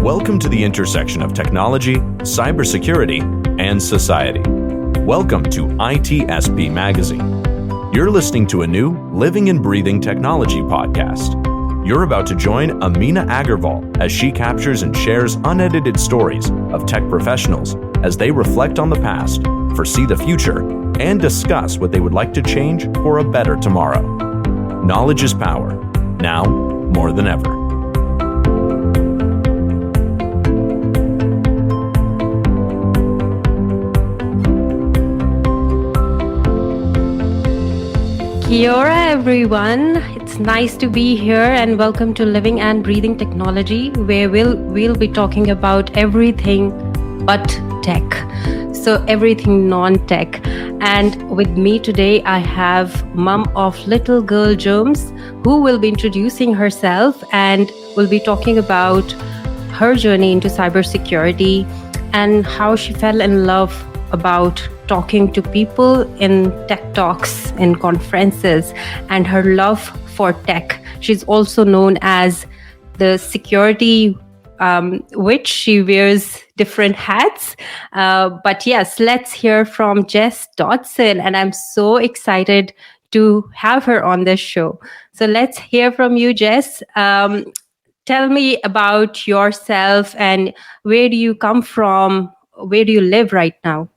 Welcome to the intersection of technology, cybersecurity, and society. Welcome to ITSP Magazine. You're listening to a new Living and Breathing Technology podcast. You're about to join Amina Aggarwal as she captures and shares unedited stories of tech professionals as they reflect on the past, foresee the future, and discuss what they would like to change for a better tomorrow. Knowledge is power, now more than ever. Kia ora, everyone. It's nice to be here and welcome to Living and Breathing Technology, where we'll be talking about everything but tech. So everything non-tech. And with me today, I have mom of little girl Germs, who will be introducing herself and will be talking about her journey into cybersecurity and how she fell in love about talking to people in tech talks, in conferences, and her love for tech. She's also known as the security witch. She wears different hats. But yes, let's hear from Jess Dodson. And I'm so excited to have her on this show. So let's hear from you, Jess. Tell me about yourself and where do you come from? Where do you live right now?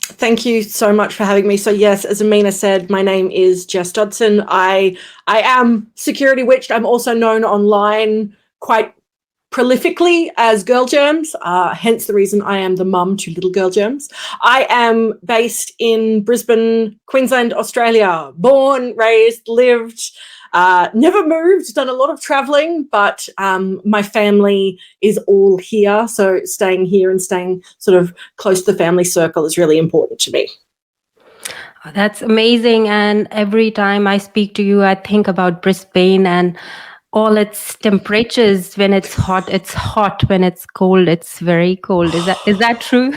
Thank you so much for having me. So yes, as Amina said, my name is Jess Dodson. I am security witched. I'm also known online quite prolifically as Girl Germs, hence the reason I am the mum to little Girl Germs. I am based in Brisbane, Queensland, Australia. Born, raised, lived, never moved, done a lot of traveling, but my family is all here. So staying here and staying sort of close to the family circle is really important to me. Oh, that's amazing. And every time I speak to you, I think about Brisbane and all its temperatures. When it's hot, it's hot. When it's cold, it's very cold. Is that true?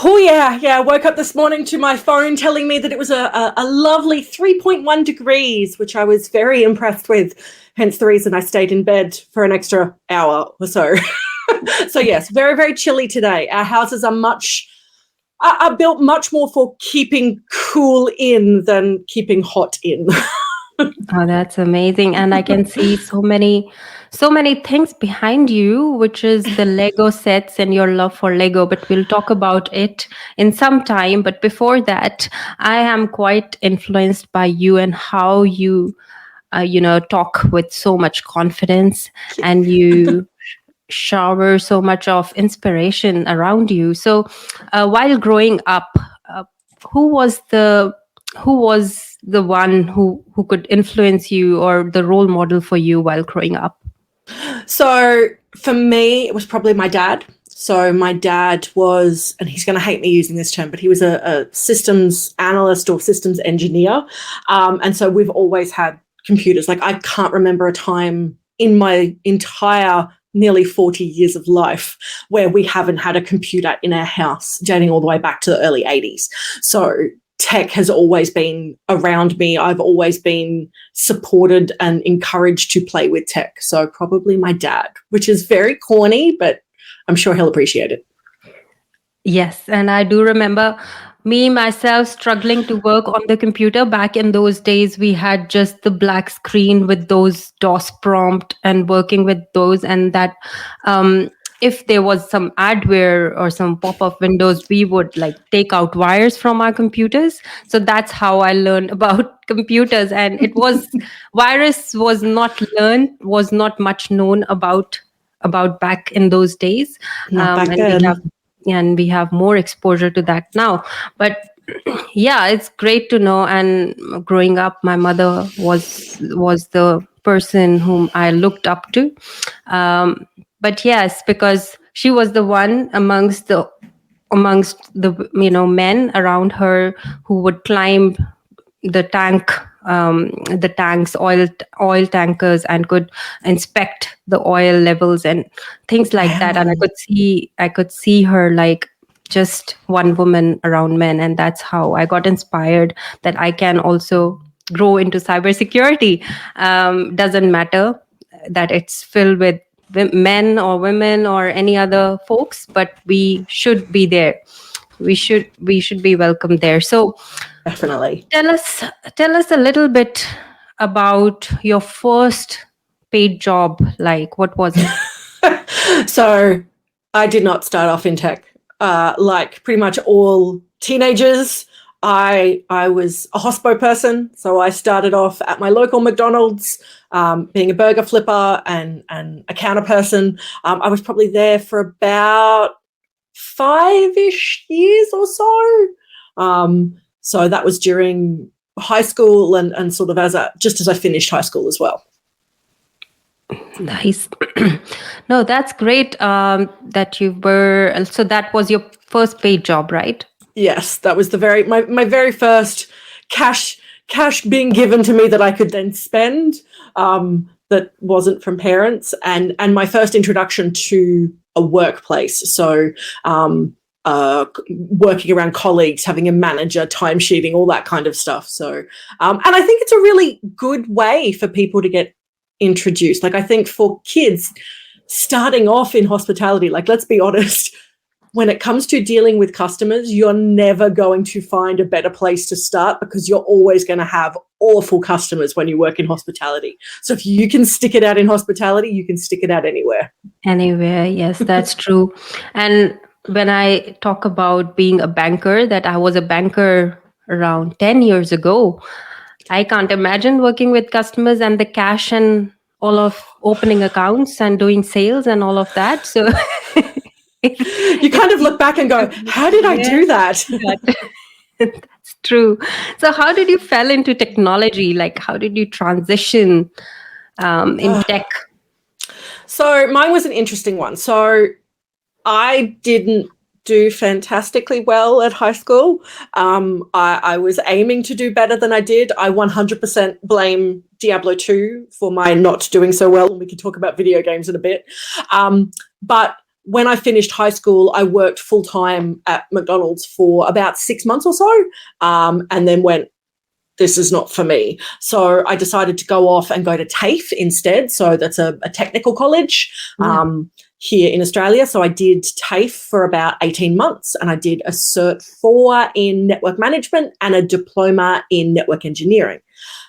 Oh, yeah. I woke up this morning to my phone telling me that it was a lovely 3.1 degrees, which I was very impressed with, hence the reason I stayed in bed for an extra hour or so. So, yes, very, very chilly today. Our houses are built much more for keeping cool in than keeping hot in. Oh, that's amazing. And I can see so many things behind you, which is the Lego sets and your love for Lego, but we'll talk about it in some time. But before that, I am quite influenced by you and how you, talk with so much confidence and you shower so much of inspiration around you. So while growing up, who was the one who could influence you or the role model for you while growing up? So for me, it was probably my dad. So my dad was, and he's going to hate me using this term, but he was a systems analyst or systems engineer. And so we've always had computers. Like I can't remember a time in my entire nearly 40 years of life where we haven't had a computer in our house, dating all the way back to the early 80s. So tech has always been around me. I've always been supported and encouraged to play with tech. So probably my dad, which is very corny, but I'm sure he'll appreciate it. Yes, and I do remember myself struggling to work on the computer. Back in those days, we had just the black screen with those DOS prompt and working with those, and that if there was some adware or some pop-up windows, we would take out wires from our computers. So that's how I learned about computers. And it was virus was not much known about back in those days. And we have more exposure to that now. But yeah, it's great to know. And growing up, my mother was the person whom I looked up to. But yes, because she was the one amongst the men around her who would climb the tanks, oil tankers, and could inspect the oil levels and things like that. And I could see her like just one woman around men, and that's how I got inspired that I can also grow into cybersecurity. Doesn't matter that it's filled with men or women or any other folks, but we should be there. We should be welcome there. So Definitely. tell us a little bit about your first paid job. Like, what was it? So I did not start off in tech. Like pretty much all teenagers, I was a hospo person. So I started off at my local McDonald's, being a burger flipper and a counter person. I was probably there for about 5-ish years or so. So that was during high school and sort of just as I finished high school as well. Nice. No, that's great. That you were. So that was your first paid job, right? Yes, that was my very first cash being given to me that I could then spend. That wasn't from parents, and my first introduction to a workplace. So working around colleagues, having a manager, timesheeting, all that kind of stuff. So and I think it's a really good way for people to get introduced. Like I think for kids starting off in hospitality, like let's be honest, when it comes to dealing with customers, you're never going to find a better place to start because you're always going to have awful customers when you work in hospitality. So if you can stick it out in hospitality, you can stick it out anywhere. Anywhere, yes, that's true. And when I talk about being a banker, that I was a banker around 10 years ago, I can't imagine working with customers and the cash and all of opening accounts and doing sales and all of that. So you kind of look back and go, how did I do that? That's true. So how did you fell into technology? Like, how did you transition in tech? So mine was an interesting one. So I didn't do fantastically well at high school. I was aiming to do better than I did. I 100% blame Diablo 2 for my not doing so well, and we can talk about video games in a bit. But when I finished high school, I worked full-time at McDonald's for about 6 months or so, and then went, this is not for me. So I decided to go off and go to TAFE instead. So that's a technical college. Here in Australia. So I did TAFE for about 18 months and I did a Cert 4 in network management and a diploma in network engineering.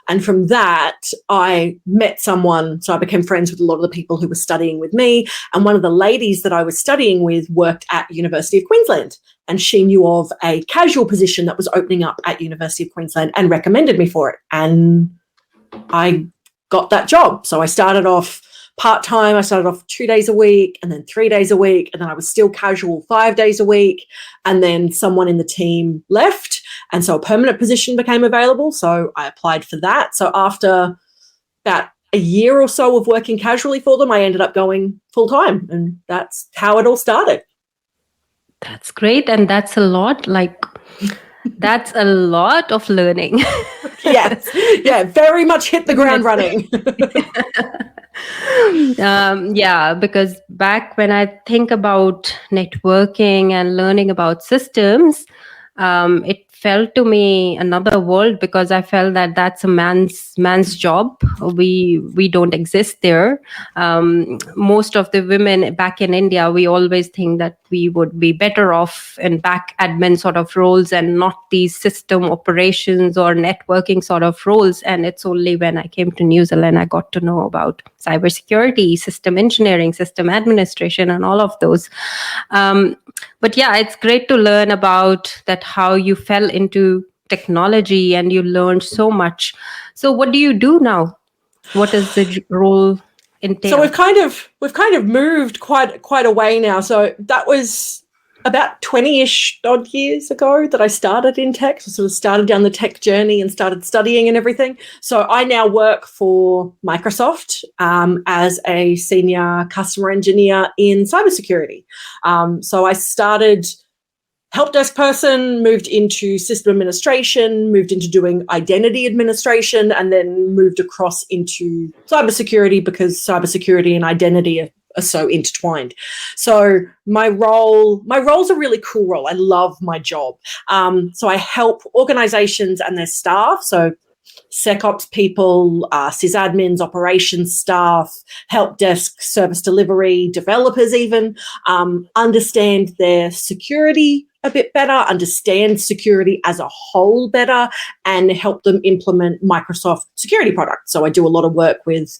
And from that, I met someone. So I became friends with a lot of the people who were studying with me. And one of the ladies that I was studying with worked at University of Queensland. And she knew of a casual position that was opening up at University of Queensland and recommended me for it. And I got that job. So I started off part-time. I started off 2 days a week and then 3 days a week. And then I was still casual 5 days a week. And then someone in the team left. And so a permanent position became available. So I applied for that. So after about a year or so of working casually for them, I ended up going full-time. And that's how it all started. That's great. And that's a lot. That's a lot of learning. Yes. Yeah, very much hit the ground running. Yeah, because back when I think about networking and learning about systems, it felt to me another world because I felt that that's a man's job. We don't exist there. Most of the women back in India, we always think that we would be better off in back admin sort of roles and not these system operations or networking sort of roles. And it's only when I came to New Zealand, I got to know about cybersecurity, system engineering, system administration, and all of those. But yeah, it's great to learn about that, how you fell into technology and you learned so much. So what do you do now? What does the role entail? So we've kind of moved quite a way now. So that was about 20-ish odd years ago that I started in tech. So sort of started down the tech journey and started studying and everything. So I now work for Microsoft as a senior customer engineer in cybersecurity. So I started help desk person, moved into system administration, moved into doing identity administration, and then moved across into cybersecurity because cybersecurity and identity are so intertwined. So my role's a really cool role. I love my job. So I help organizations and their staff. So SecOps people, sysadmins, operations staff, help desk, service delivery, developers even, understand their security a bit better, understand security as a whole better, and help them implement Microsoft security products. So I do a lot of work with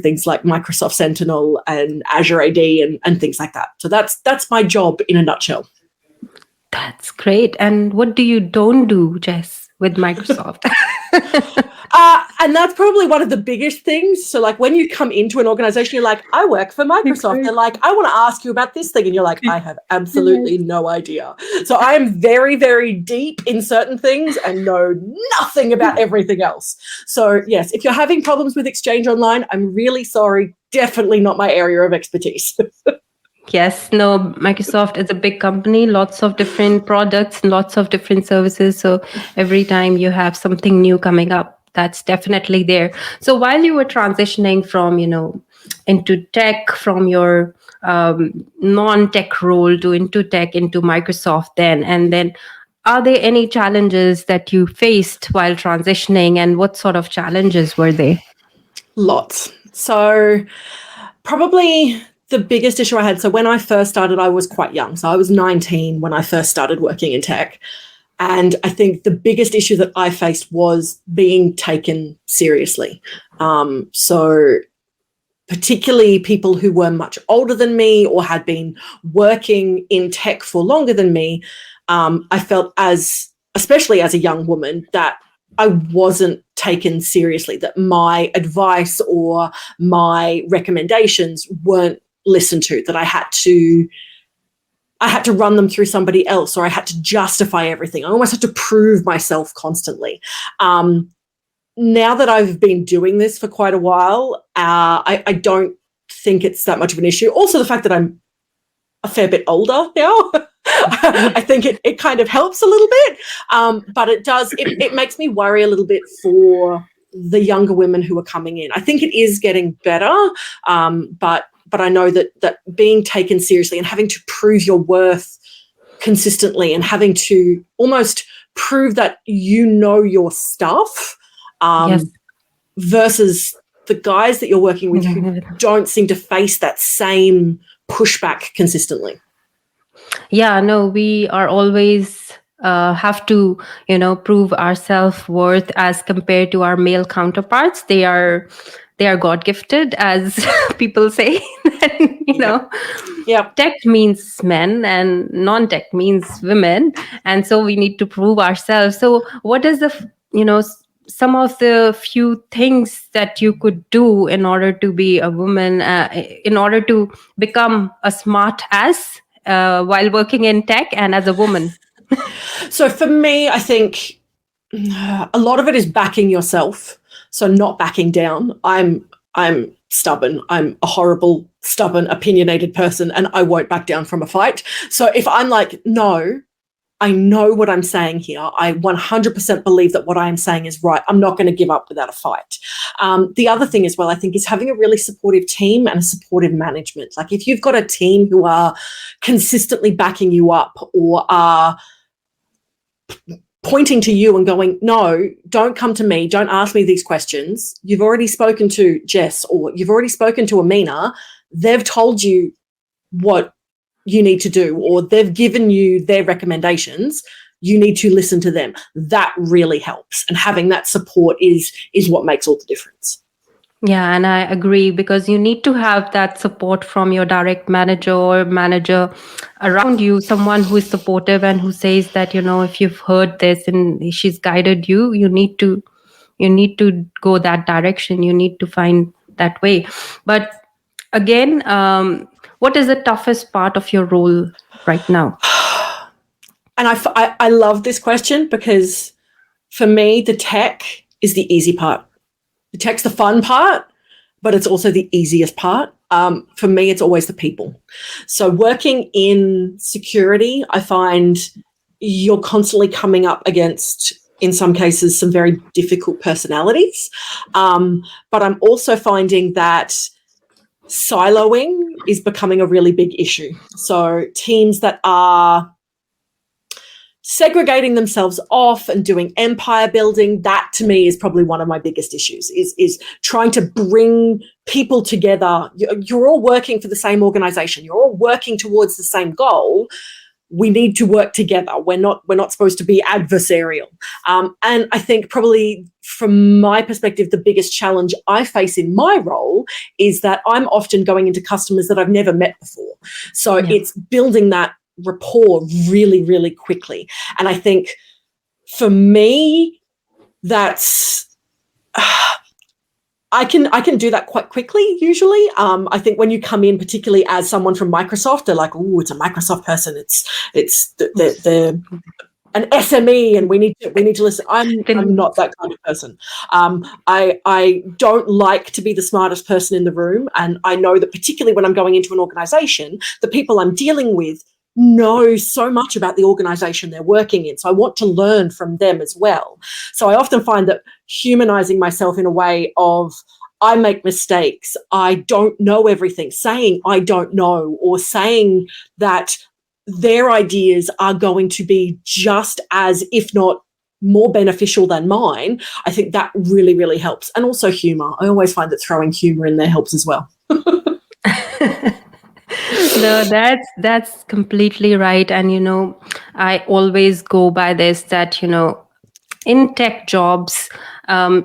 things like Microsoft Sentinel and Azure AD and things like that. So that's my job in a nutshell. That's great. And what do you don't do, Jess, with Microsoft? And that's probably one of the biggest things. So like when you come into an organization, you're like, I work for Microsoft. They're like, I want to ask you about this thing. And you're like, I have absolutely no idea. So I am very, very deep in certain things and know nothing about everything else. So yes, if you're having problems with Exchange Online, I'm really sorry. Definitely not my area of expertise. Yes, no, Microsoft is a big company, lots of different products, lots of different services. So every time you have something new coming up, that's definitely there. So while you were transitioning from, into tech, from your non-tech role to into tech, into Microsoft and then are there any challenges that you faced while transitioning, and what sort of challenges were they? Lots. So probably the biggest issue I had, so when I first started, I was quite young. So I was 19 when I first started working in tech. And I think the biggest issue that I faced was being taken seriously. So particularly people who were much older than me or had been working in tech for longer than me, I felt especially as a young woman, that I wasn't taken seriously, that my advice or my recommendations weren't listened to, that I had to run them through somebody else, or I had to justify everything. I almost had to prove myself constantly. Now that I've been doing this for quite a while, I don't think it's that much of an issue. Also, the fact that I'm a fair bit older now, I think it kind of helps a little bit. But it makes me worry a little bit for the younger women who are coming in. I think it is getting better, but I know that being taken seriously and having to prove your worth consistently and having to almost prove that you know your stuff, Yes. versus the guys that you're working with who don't seem to face that same pushback consistently. Yeah, no, we are always have to, prove our self-worth as compared to our male counterparts. They are God gifted, as people say. Yeah. Tech means men and non-tech means women, and so we need to prove ourselves. So what is some of the few things that you could do in order to be a woman, in order to become a smart ass while working in tech and as a woman? So for me, I think a lot of it is backing yourself. So not backing down. I'm stubborn. I'm a horrible, stubborn, opinionated person, and I won't back down from a fight. So if I'm like, no, I know what I'm saying here, I 100% believe that what I am saying is right, I'm not going to give up without a fight. The other thing as well, I think, is having a really supportive team and a supportive management. Like if you've got a team who are consistently backing you up or are pointing to you and going, no, don't come to me, don't ask me these questions. You've already spoken to Jess or you've already spoken to Amina. They've told you what you need to do, or they've given you their recommendations. You need to listen to them. That really helps. And having that support is what makes all the difference. Yeah, and I agree, because you need to have that support from your direct manager or manager around you, someone who is supportive and who says that, if you've heard this and she's guided you, you need to go that direction. You need to find that way. But again, what is the toughest part of your role right now? And I love this question, because for me, the tech is the easy part. The tech's the fun part, but it's also the easiest part. For me, it's always the people. So working in security, I find you're constantly coming up against, in some cases, some very difficult personalities. But I'm also finding that siloing is becoming a really big issue. So teams that are segregating themselves off and doing empire building, that to me is probably one of my biggest issues, is trying to bring people together. You're all working for the same organization. You're all working towards the same goal. We need to work together. We're not supposed to be adversarial. And I think probably from my perspective, the biggest challenge I face in my role is that I'm often going into customers that I've never met before. So it's building that rapport really, really quickly. And I think for me, that's I can do that quite quickly usually. I think when you come in, particularly as someone from Microsoft, they're like, "Oh, it's a Microsoft person. It's the an SME, and we need to listen." I'm not that kind of person. I don't like to be the smartest person in the room, and I know that particularly when I'm going into an organization, the people I'm dealing with know so much about the organization they're working in. So I want to learn from them as well. So I often find that humanizing myself in a way of, I make mistakes, I don't know everything, saying I don't know, or saying that their ideas are going to be just as, if not more beneficial than mine, I think that really, really helps. And also humor. I always find that throwing humor in there helps as well. No, that's completely right. And, I always go by this, that, in tech jobs,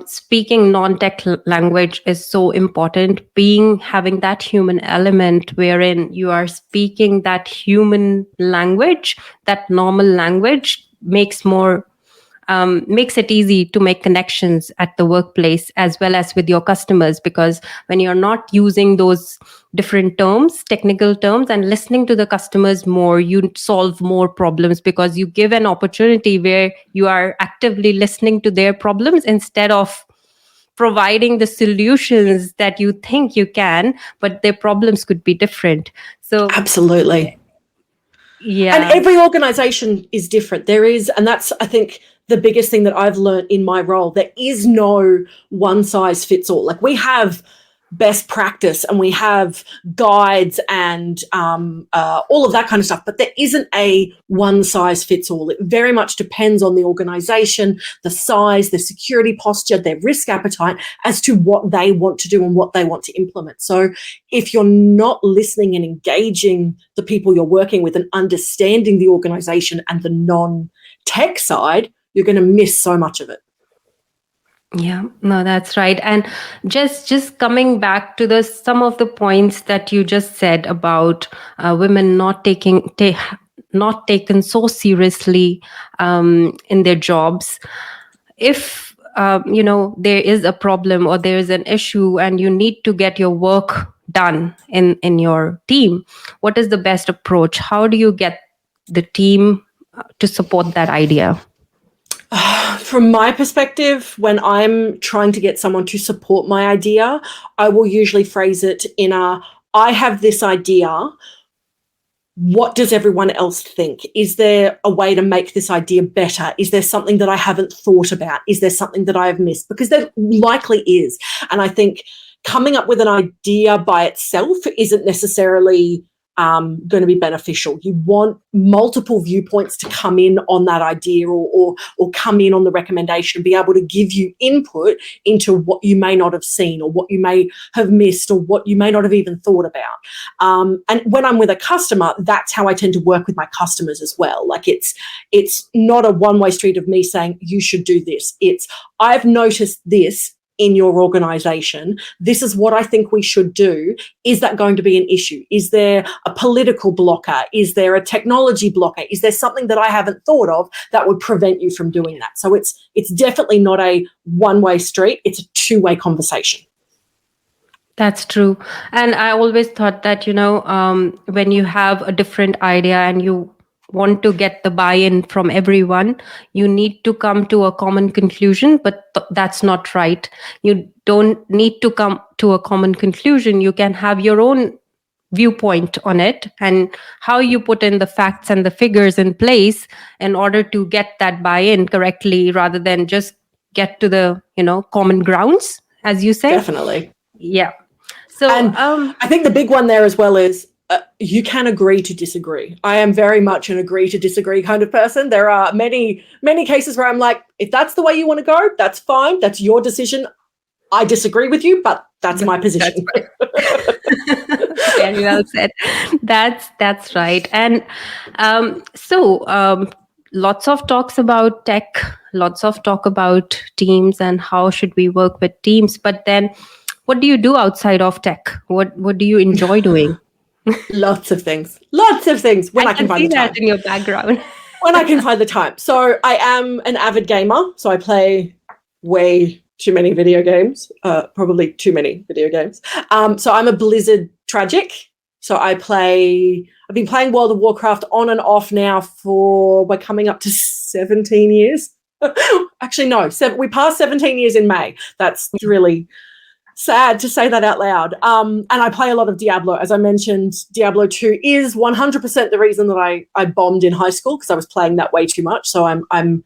speaking non-tech language is so important. Having that human element wherein you are speaking that human language, that normal language, makes it easy to make connections at the workplace as well as with your customers, because when you're not using those different terms, technical terms, and listening to the customers more, you solve more problems, because you give an opportunity where you are actively listening to their problems instead of providing the solutions that you think you can, but their problems could be different. So absolutely. Yeah. And every organization is different. And that's, I think, the biggest thing that I've learned in my role. There is no one size fits all. Like, we have best practice and we have guides and all of that kind of stuff, but there isn't a one size fits all. It very much depends on the organization, the size, their security posture, their risk appetite, as to what they want to do and what they want to implement. So if you're not listening and engaging the people you're working with and understanding the organization and the non-tech side, you're going to miss so much of it. Yeah, no, that's right. And just coming back to some of the points that you just said about women not taken so seriously in their jobs. If there is a problem or there is an issue and you need to get your work done in your team, what is the best approach? How do you get the team to support that idea? From my perspective, when I'm trying to get someone to support my idea, I will usually phrase it in I have this idea. What does everyone else think? Is there a way to make this idea better? Is there something that I haven't thought about? Is there something that I have missed? Because there likely is. And I think coming up with an idea by itself isn't necessarily going to be beneficial. You want multiple viewpoints to come in on that idea or come in on the recommendation and be able to give you input into what you may not have seen or what you may have missed or what you may not have even thought about. And when I'm with a customer, that's how I tend to work with my customers as well. Like, it's not a one-way street of me saying you should do this. It's, I've noticed this in your organization. This is what I think we should do. Is that going to be an issue? Is there a political blocker? Is there a technology blocker? Is there something that I haven't thought of that would prevent you from doing that? So it's definitely not a one-way street. It's a two-way conversation. That's true. And I always thought that, when you have a different idea and you want to get the buy-in from everyone, you need to come to a common conclusion, but that's not right. You don't need to come to a common conclusion. You can have your own viewpoint on it and how you put in the facts and the figures in place in order to get that buy-in correctly, rather than just get to the, common grounds, as you say. Definitely. Yeah. So I think the big one there as well is you can agree to disagree. I am very much an agree to disagree kind of person. There are many, many cases where I'm like, if that's the way you want to go, that's fine. That's your decision. I disagree with you, but that's my position. That's right. Very well said. That's right. And lots of talks about tech, lots of talk about teams and how should we work with teams. But then, what do you do outside of tech? What do you enjoy doing? Lots of things. When I can find see the time. that in your background. When I can find the time. So I am an avid gamer. So I play way too many video games, probably too many video games. So I'm a Blizzard tragic. So I've been playing World of Warcraft on and off now we're coming up to 17 years. Actually, no, we passed 17 years in May. That's really sad to say that out loud. And I play a lot of Diablo. As I mentioned, Diablo 2 is 100% the reason that I bombed in high school, because I was playing that way too much. So I'm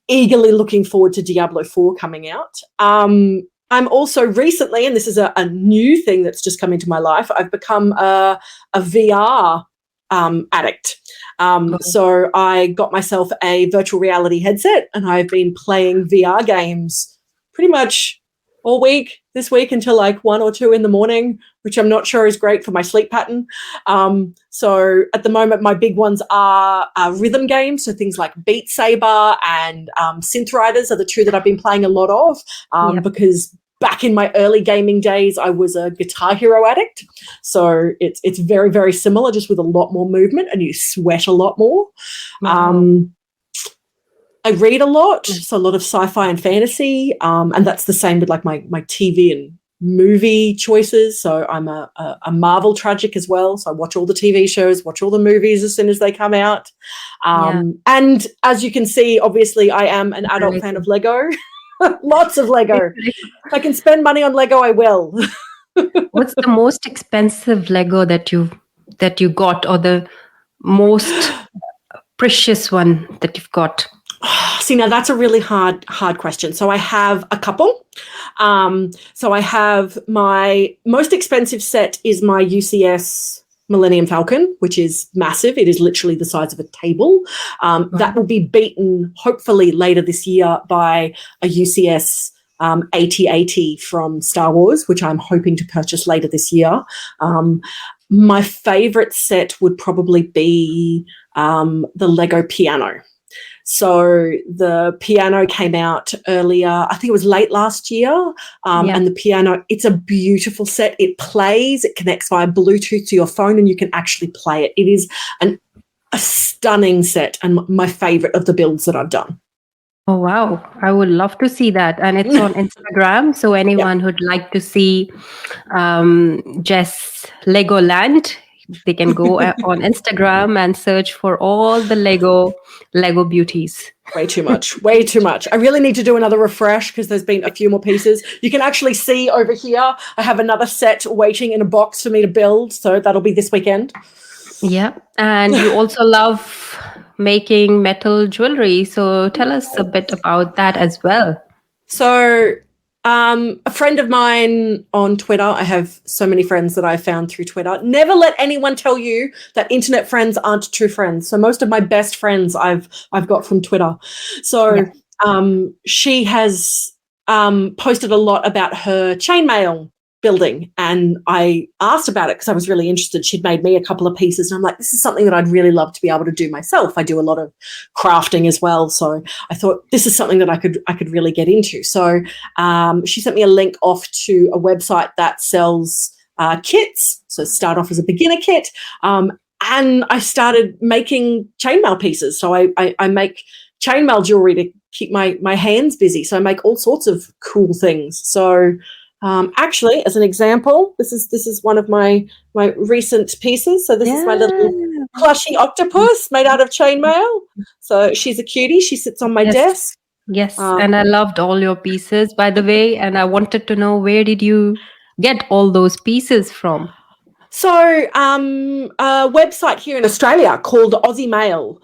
eagerly looking forward to Diablo 4 coming out. I'm also recently, and this is a new thing that's just come into my life, I've become a VR addict. So I got myself a virtual reality headset, and I've been playing VR games pretty much all week this week until like 1 or 2 in the morning, which I'm not sure is great for my sleep pattern. So at the moment, my big ones are rhythm games. So things like Beat Saber and Synth Riders are the two that I've been playing a lot of, because back in my early gaming days, I was a Guitar Hero addict. So it's very, very similar, just with a lot more movement, and you sweat a lot more. I read a lot, so a lot of sci-fi and fantasy, and that's the same with like my TV and movie choices. So I'm a Marvel tragic as well. So I watch all the TV shows, watch all the movies as soon as they come out. And as you can see, obviously, I am an adult fan of Lego. Lots of Lego. If I can spend money on Lego, I will. What's the most expensive Lego that you got, or the most precious one that you've got? See, now that's a really hard question. So I have a couple. So I have my most expensive set is my UCS Millennium Falcon, which is massive. It is literally the size of a table. That will be beaten, hopefully, later this year by a UCS AT-AT from Star Wars, which I'm hoping to purchase later this year. My favorite set would probably be the Lego piano. So the piano came out earlier, I think it was late last year, and the piano, it's a beautiful set. It plays, it connects via Bluetooth to your phone, and you can actually play it. It is a stunning set, and my favorite of the builds that I've done. Oh, wow. I would love to see that. And it's on Instagram. So anyone who'd like to see Jess Legoland, they can go on Instagram and search for all the Lego beauties. Way too much. I really need to do another refresh, because there's been a few more pieces. You can actually see over here, I have another set waiting in a box for me to build. So that'll be this weekend. Yeah. And you also love making metal jewelry. So tell us a bit about that as well. So a friend of mine on Twitter, I have so many friends that I found through Twitter. Never let anyone tell you that internet friends aren't true friends. So most of my best friends I've got from Twitter. So she has posted a lot about her chainmail building, and I asked about it because I was really interested. She'd made me a couple of pieces, and I'm like, this is something that I'd really love to be able to do myself. I do a lot of crafting as well, so I thought this is something that I could really get into. So she sent me a link off to a website that sells kits. So start off as a beginner kit, and I started making chainmail pieces. So I make chainmail jewelry to keep my hands busy. So I make all sorts of cool things. So actually, as an example, this is one of my recent pieces. So this is my little plushy octopus made out of chainmail. So she's a cutie. She sits on my desk. Yes, and I loved all your pieces, by the way. And I wanted to know, where did you get all those pieces from? So, a website here in Australia called Aussie Mail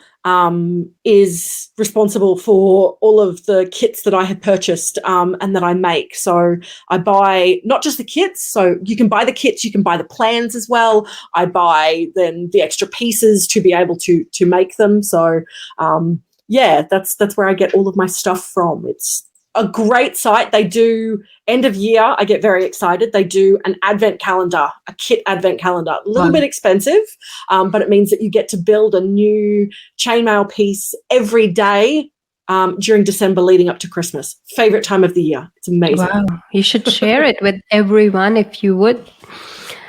is responsible for all of the kits that I had purchased and that I make. So I buy not just the kits, so you can buy the kits, you can buy the plans as well. I buy then the extra pieces to be able to make them. So that's where I get all of my stuff from. It's a great site. They do end of year. I get very excited. They do an advent calendar, a kit advent calendar, a little bit expensive, but it means that you get to build a new chainmail piece every day during December leading up to Christmas. Favorite time of the year. It's amazing. Wow. You should share it with everyone if you would.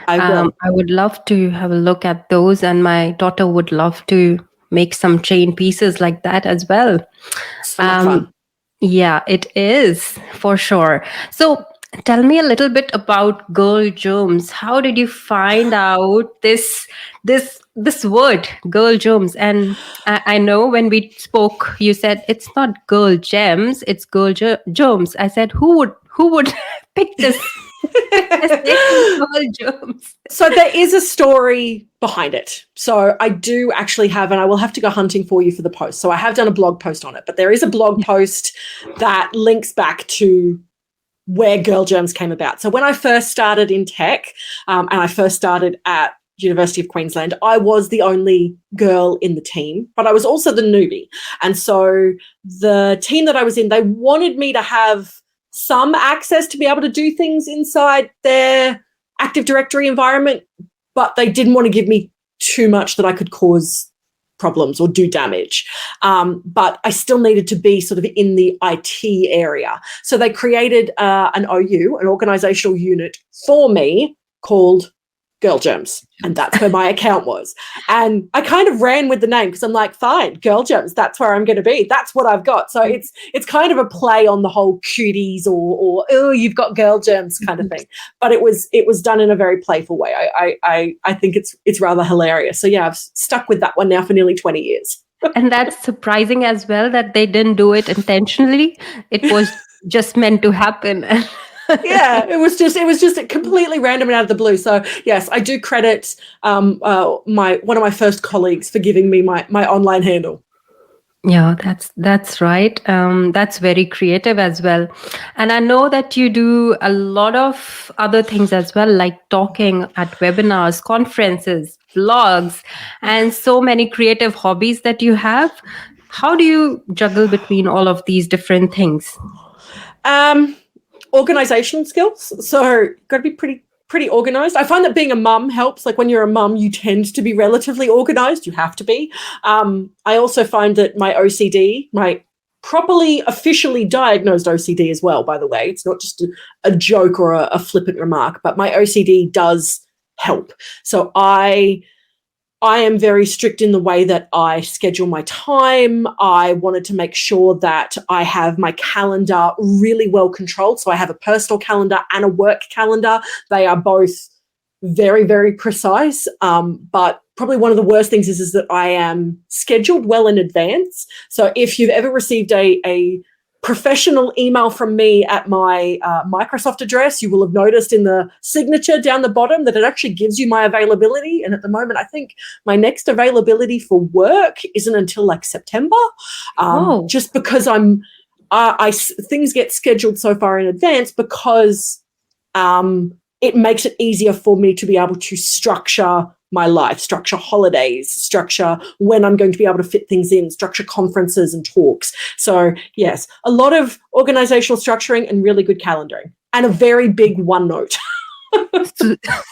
I will. I would love to have a look at those, and my daughter would love to make some chain pieces like that as well. So much fun. Yeah, it is for sure. So tell me a little bit about Girl Gems. How did you find out this word, Girl Gems? And I know when we spoke, you said it's not Girl Gems, it's Girl Gems. I said, who would pick this? Girl Gems. So there is a story behind it. So I do actually have, and I will have to go hunting for you for the post. So I have done a blog post on it, but there is a blog post that links back to where Girl Gems came about. So when I first started in tech, and I first started at University of Queensland, I was the only girl in the team, but I was also the newbie. And so the team that I was in, they wanted me to have some access to be able to do things inside their Active Directory environment, but they didn't want to give me too much that I could cause problems or do damage. But I still needed to be sort of in the IT area. So they created an OU, an organizational unit for me called Girl Gems. And that's where my account was. And I kind of ran with the name because I'm like, fine, Girl Gems, that's where I'm going to be. That's what I've got. So it's kind of a play on the whole cuties or oh, you've got Girl Gems kind of thing. But it was done in a very playful way. I think it's rather hilarious. So yeah, I've stuck with that one now for nearly 20 years. And that's surprising as well that they didn't do it intentionally. It was just meant to happen. Yeah, it was just completely random and out of the blue. So yes, I do credit one of my first colleagues for giving me my online handle. Yeah, that's right. That's very creative as well. And I know that you do a lot of other things as well, like talking at webinars, conferences, blogs, and so many creative hobbies that you have. How do you juggle between all of these different things? Organizational skills. So got to be pretty organized. I find that being a mum helps. Like when you're a mum, you tend to be relatively organized. You have to be. I also find that my OCD, my properly officially diagnosed OCD as well, by the way, it's not just a joke or a flippant remark, but my OCD does help. So I am very strict in the way that I schedule my time. I wanted to make sure that I have my calendar really well controlled. So I have a personal calendar and a work calendar. They are both very, very precise. But probably one of the worst things is that I am scheduled well in advance. So if you've ever received a professional email from me at my Microsoft address, you will have noticed in the signature down the bottom that it actually gives you my availability. And at the moment, I think my next availability for work isn't until like September, just because things get scheduled so far in advance because it makes it easier for me to be able to structure my life, structure holidays, structure when I'm going to be able to fit things in, structure conferences and talks. So yes, a lot of organizational structuring and really good calendaring and a very big OneNote.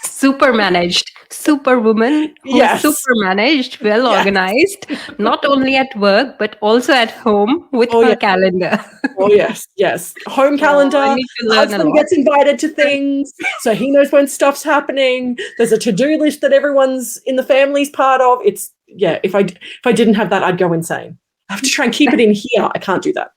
Super managed, superwoman, yes. Super managed, well organized, not only at work, but also at home with her calendar. Oh, yes. Home calendar, husband gets invited to things, so he knows when stuff's happening. There's a to-do list that everyone's in the family's part of. If I didn't have that, I'd go insane. I have to try and keep it in here. I can't do that.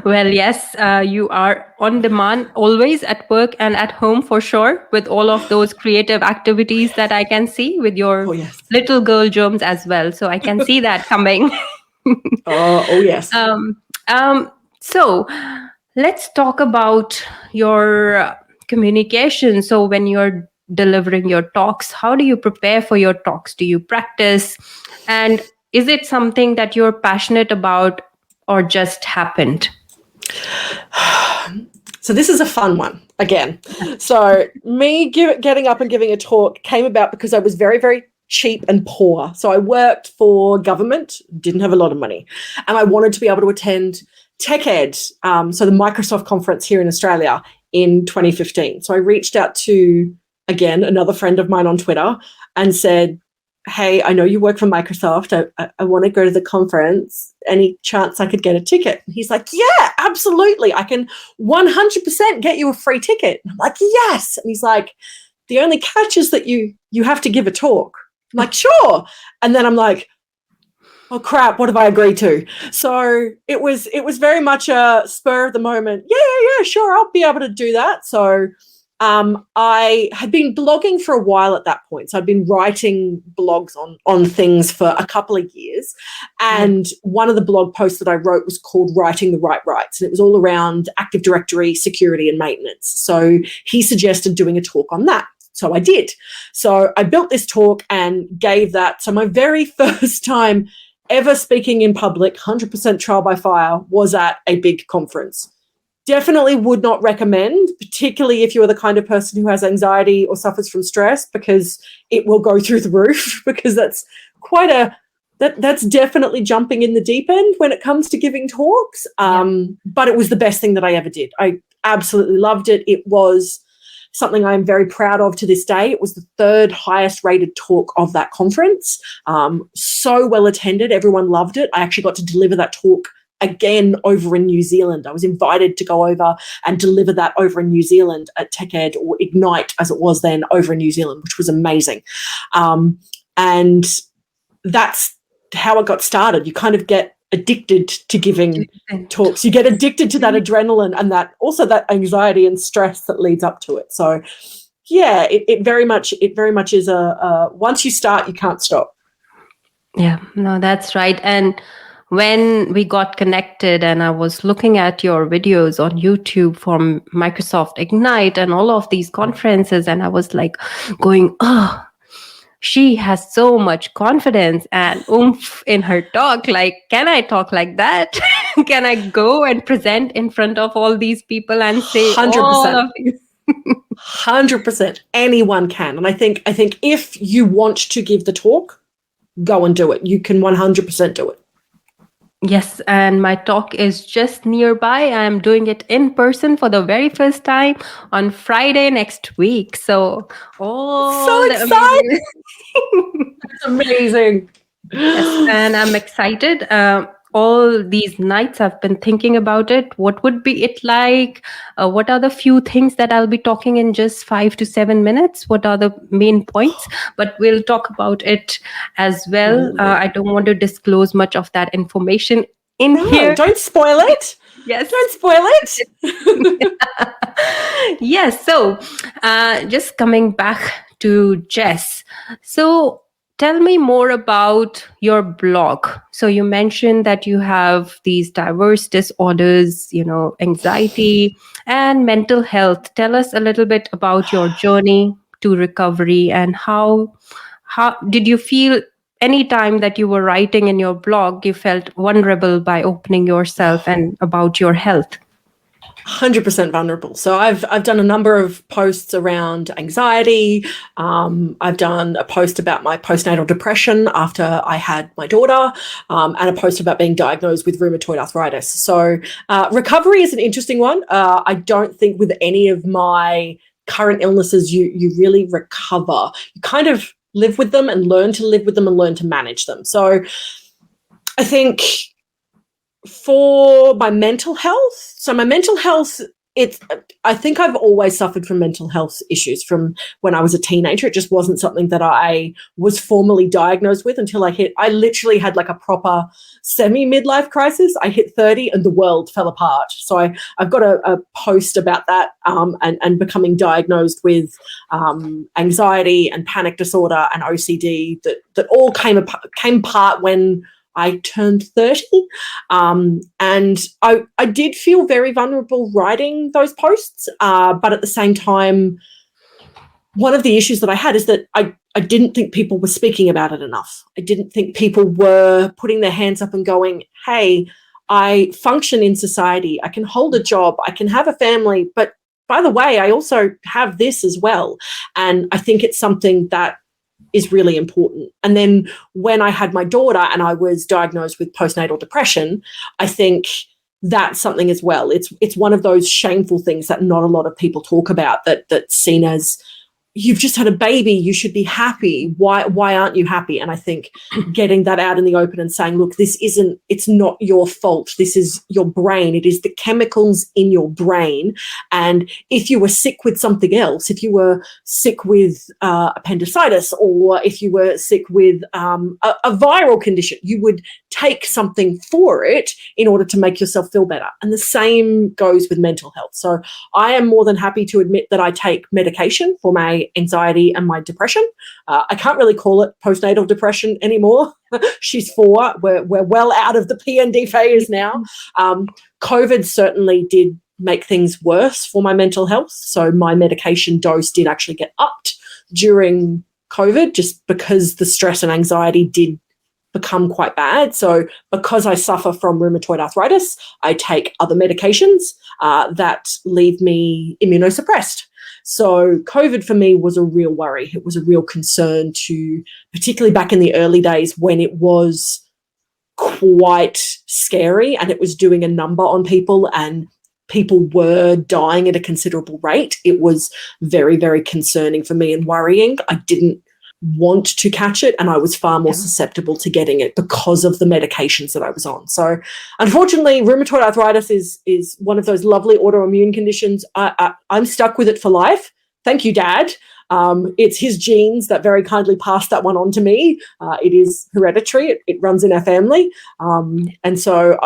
Well, yes, you are on demand always at work and at home for sure, with all of those creative activities that I can see with your little Girl Gems as well. So I can see that coming. Oh yes. So let's talk about your communication. So when you're delivering your talks? How do you prepare for your talks? Do you practice? And is it something that you're passionate about or just happened? So this is a fun one again. So me getting up and giving a talk came about because I was very, very cheap and poor. So I worked for government, didn't have a lot of money, and I wanted to be able to attend TechEd, so the Microsoft conference here in Australia in 2015. So I reached out to, again, another friend of mine on Twitter and said, hey, I know you work for Microsoft. I want to go to the conference. Any chance I could get a ticket? And he's like, yeah, absolutely. I can 100% get you a free ticket. And I'm like, yes. And he's like, the only catch is that you have to give a talk. I'm like, sure. And then I'm like, oh crap, what have I agreed to? So it was very much a spur of the moment. Yeah, sure, I'll be able to do that. So I had been blogging for a while at that point. So I'd been writing blogs on things for a couple of years. And one of the blog posts that I wrote was called Writing the Right Rights. And it was all around Active Directory, security and maintenance. So he suggested doing a talk on that. So I did. So I built this talk and gave that. So my very first time ever speaking in public, 100% trial by fire, was at a big conference. Definitely would not recommend, particularly if you're the kind of person who has anxiety or suffers from stress, because it will go through the roof, because that's that's definitely jumping in the deep end when it comes to giving talks. But it was the best thing that I ever did. I absolutely loved it. It was something I'm very proud of to this day. It was the third highest rated talk of that conference. So well attended. Everyone loved it. I actually got to deliver that talk again over in New Zealand. I was invited to go over and deliver that over in New Zealand at TechEd, or Ignite as it was then, over in New Zealand, which was amazing. And that's how it got started. You kind of get addicted to giving talks. You get addicted to that adrenaline and that also that anxiety and stress that leads up to it. So yeah, it very much is a once you start, you can't stop. Yeah, no, that's right. And when we got connected and I was looking at your videos on YouTube from Microsoft Ignite and all of these conferences, and I was like going, oh, she has so much confidence and oomph in her talk. Like, can I talk like that? Can I go and present in front of all these people and say 100%. all of these? 100%. Anyone can. And I think if you want to give the talk, go and do it. You can 100% do it. Yes, and my talk is just nearby. I'm doing it in person for the very first time on Friday next week. So, so excited! It's amazing. Yes, and I'm excited. All these nights I've been thinking about it. What would be it like? What are the few things that I'll be talking in just 5 to 7 minutes? What are the main points? But we'll talk about it as well. I don't want to disclose much of that information here. Don't spoil it. Yes. Don't spoil it. Yes. So just coming back to Jess. So tell me more about your blog. So you mentioned that you have these diverse disorders, anxiety and mental health. Tell us a little bit about your journey to recovery and how did you feel any time that you were writing in your blog, you felt vulnerable by opening yourself and about your health? 100% vulnerable. So I've done a number of posts around anxiety. I've done a post about my postnatal depression after I had my daughter, and a post about being diagnosed with rheumatoid arthritis. So recovery is an interesting one. I don't think with any of my current illnesses you really recover. You kind of live with them and learn to live with them and learn to manage them. So I think for my mental health, I think I've always suffered from mental health issues from when I was a teenager. It just wasn't something that I was formally diagnosed with until I literally had like a proper semi-midlife crisis. I hit 30 and the world fell apart. So I've got a post about that and becoming diagnosed with anxiety and panic disorder and OCD that all came apart when I turned 30, and I did feel very vulnerable writing those posts, but at the same time, one of the issues that I had is that I didn't think people were speaking about it enough. I didn't think people were putting their hands up and going, hey, I function in society. I can hold a job. I can have a family. But by the way, I also have this as well. And I think it's something that is really important. And then when I had my daughter and I was diagnosed with postnatal depression, I think that's something as well. It's one of those shameful things that not a lot of people talk about, that's seen as, you've just had a baby, you should be happy. Why aren't you happy? And I think getting that out in the open and saying, look, it's not your fault. This is your brain. It is the chemicals in your brain. And if you were sick with something else, if you were sick with appendicitis, or if you were sick with a viral condition, you would take something for it in order to make yourself feel better. And the same goes with mental health. So I am more than happy to admit that I take medication for my anxiety and my depression. I can't really call it postnatal depression anymore. She's 4. We're well out of the PND phase now. COVID certainly did make things worse for my mental health. So my medication dose did actually get upped during COVID, just because the stress and anxiety did become quite bad. So because I suffer from rheumatoid arthritis, I take other medications that leave me immunosuppressed. So COVID for me was a real worry. It was a real concern, particularly back in the early days when it was quite scary and it was doing a number on people and people were dying at a considerable rate. It was very, very concerning for me and worrying. I didn't want to catch it, and I was far more susceptible to getting it because of the medications that I was on. So unfortunately, rheumatoid arthritis is one of those lovely autoimmune conditions. I'm stuck with it for life. Thank you, Dad. It's his genes that very kindly passed that one on to me. It is hereditary. It runs in our family. And so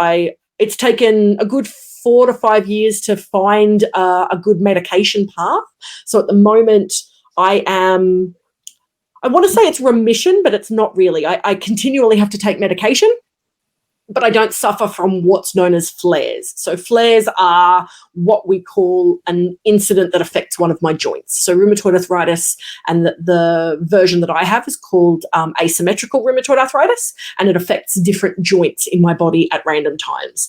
it's taken a good 4 to 5 years to find a good medication path. So at the moment, I want to say it's remission, but it's not really. I continually have to take medication, but I don't suffer from what's known as flares. So flares are what we call an incident that affects one of my joints. So rheumatoid arthritis, and the version that I have is called asymmetrical rheumatoid arthritis, and it affects different joints in my body at random times,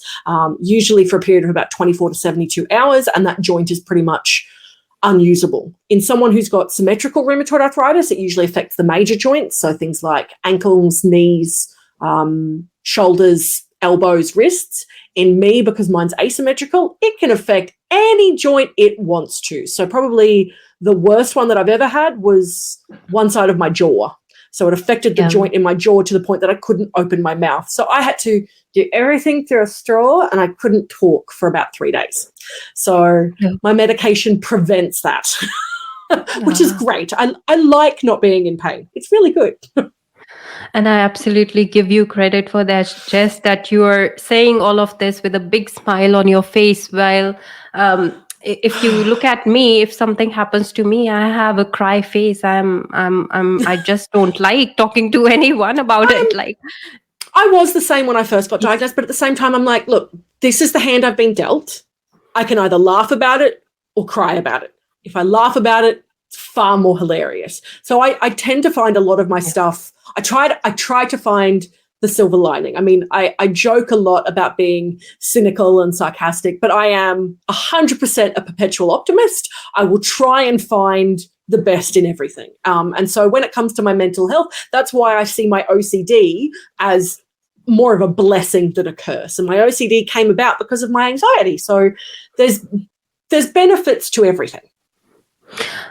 usually for a period of about 24 to 72 hours, and that joint is pretty much unusable. In someone who's got symmetrical rheumatoid arthritis, it usually affects the major joints, so things like ankles, knees, shoulders, elbows, wrists. In me, because mine's asymmetrical, it can affect any joint it wants to. So probably the worst one that I've ever had was one side of my jaw. So it affected the joint in my jaw to the point that I couldn't open my mouth. So I had to do everything through a straw, and I couldn't talk for about 3 days. So my medication prevents that, which is great. I like not being in pain. It's really good. And I absolutely give you credit for that, Jess, that you are saying all of this with a big smile on your face. While if you look at me, if something happens to me, I have a cry face. I just don't like talking to anyone about it. Like, I was the same when I first got diagnosed, but at the same time, I'm like, look, this is the hand I've been dealt. I can either laugh about it or cry about it. If I laugh about it, it's far more hilarious. So I tend to find a lot of my stuff. I try to find the silver lining. I mean, I joke a lot about being cynical and sarcastic, but I am 100% a perpetual optimist. I will try and find the best in everything. And so when it comes to my mental health, that's why I see my OCD as more of a blessing than a curse. And my OCD came about because of my anxiety. So there's benefits to everything.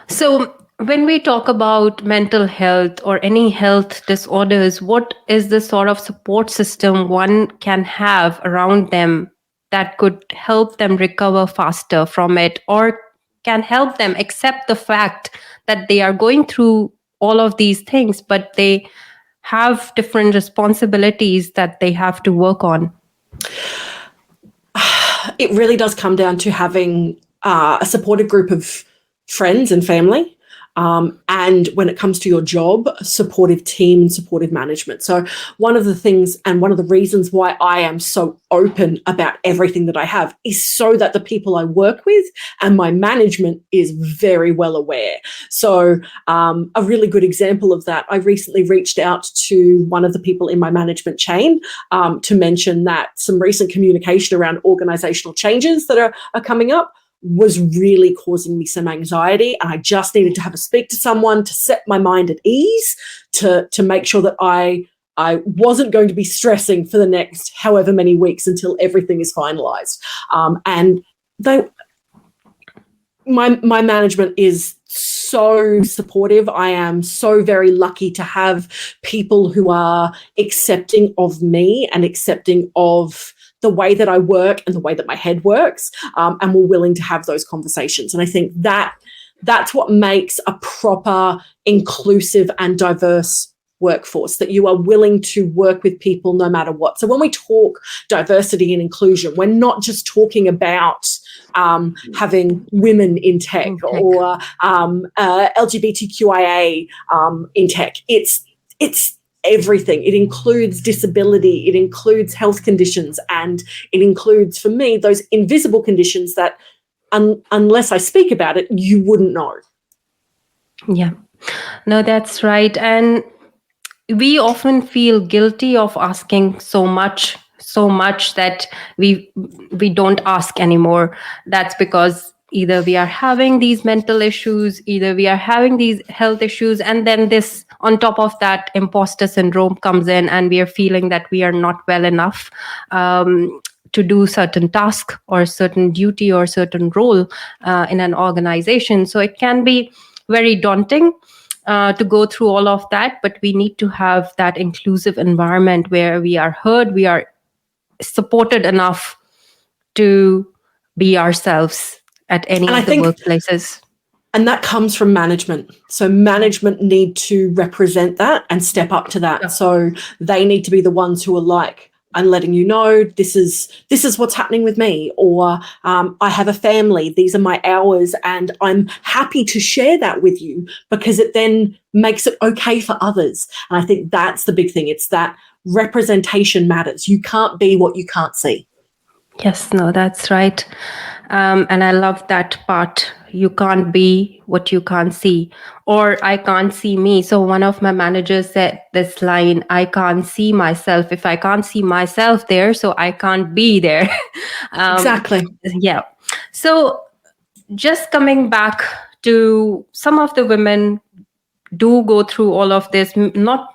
So when we talk about mental health or any health disorders, what is the sort of support system one can have around them that could help them recover faster from it, or can help them accept the fact that they are going through all of these things, but they have different responsibilities that they have to work on? It really does come down to having a supportive group of friends and family. and when it comes to your job, supportive team and supportive management. So one of the things and one of the reasons why I am so open about everything that I have is so that the people I work with and my management is very well aware. So a really good example of that, I recently reached out to one of the people in my management chain to mention that some recent communication around organizational changes that are coming up was really causing me some anxiety, and I just needed to have a speak to someone to set my mind at ease to make sure that I wasn't going to be stressing for the next however many weeks until everything is finalized. And my management is so supportive. I am so very lucky to have people who are accepting of me and accepting of the way that I work and the way that my head works, and we're willing to have those conversations. And I think that's what makes a proper, inclusive and diverse workforce, that you are willing to work with people no matter what. So when we talk diversity and inclusion, we're not just talking about having women in tech or LGBTQIA in tech. It's everything. It includes disability, it includes health conditions, and it includes, for me, those invisible conditions that unless I speak about it, you wouldn't know. Yeah, no, that's right. And we often feel guilty of asking so much that we don't ask anymore. That's because either we are having these mental issues, either we are having these health issues, and then this, on top of that, imposter syndrome comes in, and we are feeling that we are not well enough to do certain task or certain duty or certain role in an organization. So it can be very daunting to go through all of that, but we need to have that inclusive environment where we are heard, we are supported enough to be ourselves at any of the workplaces. And that comes from management. So management need to represent that and step up to that. Yeah. So they need to be the ones who are like, I'm letting you know this is what's happening with me, or I have a family, these are my hours, and I'm happy to share that with you because it then makes it okay for others. And I think that's the big thing. It's that representation matters. You can't be what you can't see. Yes, no, that's right. And I love that part. You can't be what you can't see, or I can't see me. So one of my managers said this line, I can't see myself. If I can't see myself there, so I can't be there. Exactly. Yeah. So just coming back to some of the women do go through all of this, not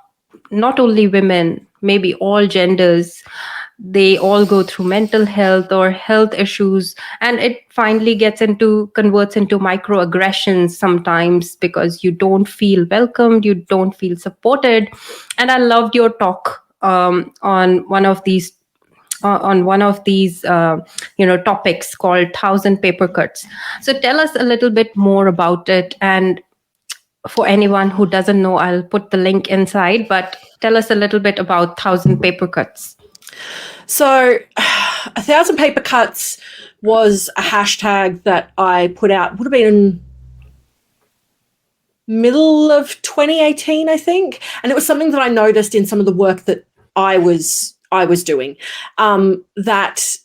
only women, maybe all genders. They all go through mental health or health issues, and it finally converts into microaggressions sometimes because you don't feel welcomed, you don't feel supported. And I loved your talk on one of these topics called 1,000 paper cuts. So tell us a little bit more about it. And for anyone who doesn't know, I'll put the link inside, but tell us a little bit about 1,000 paper cuts. So 1,000 paper cuts was a hashtag that I put out, would have been in middle of 2018, I think. And it was something that I noticed in some of the work that I was doing, that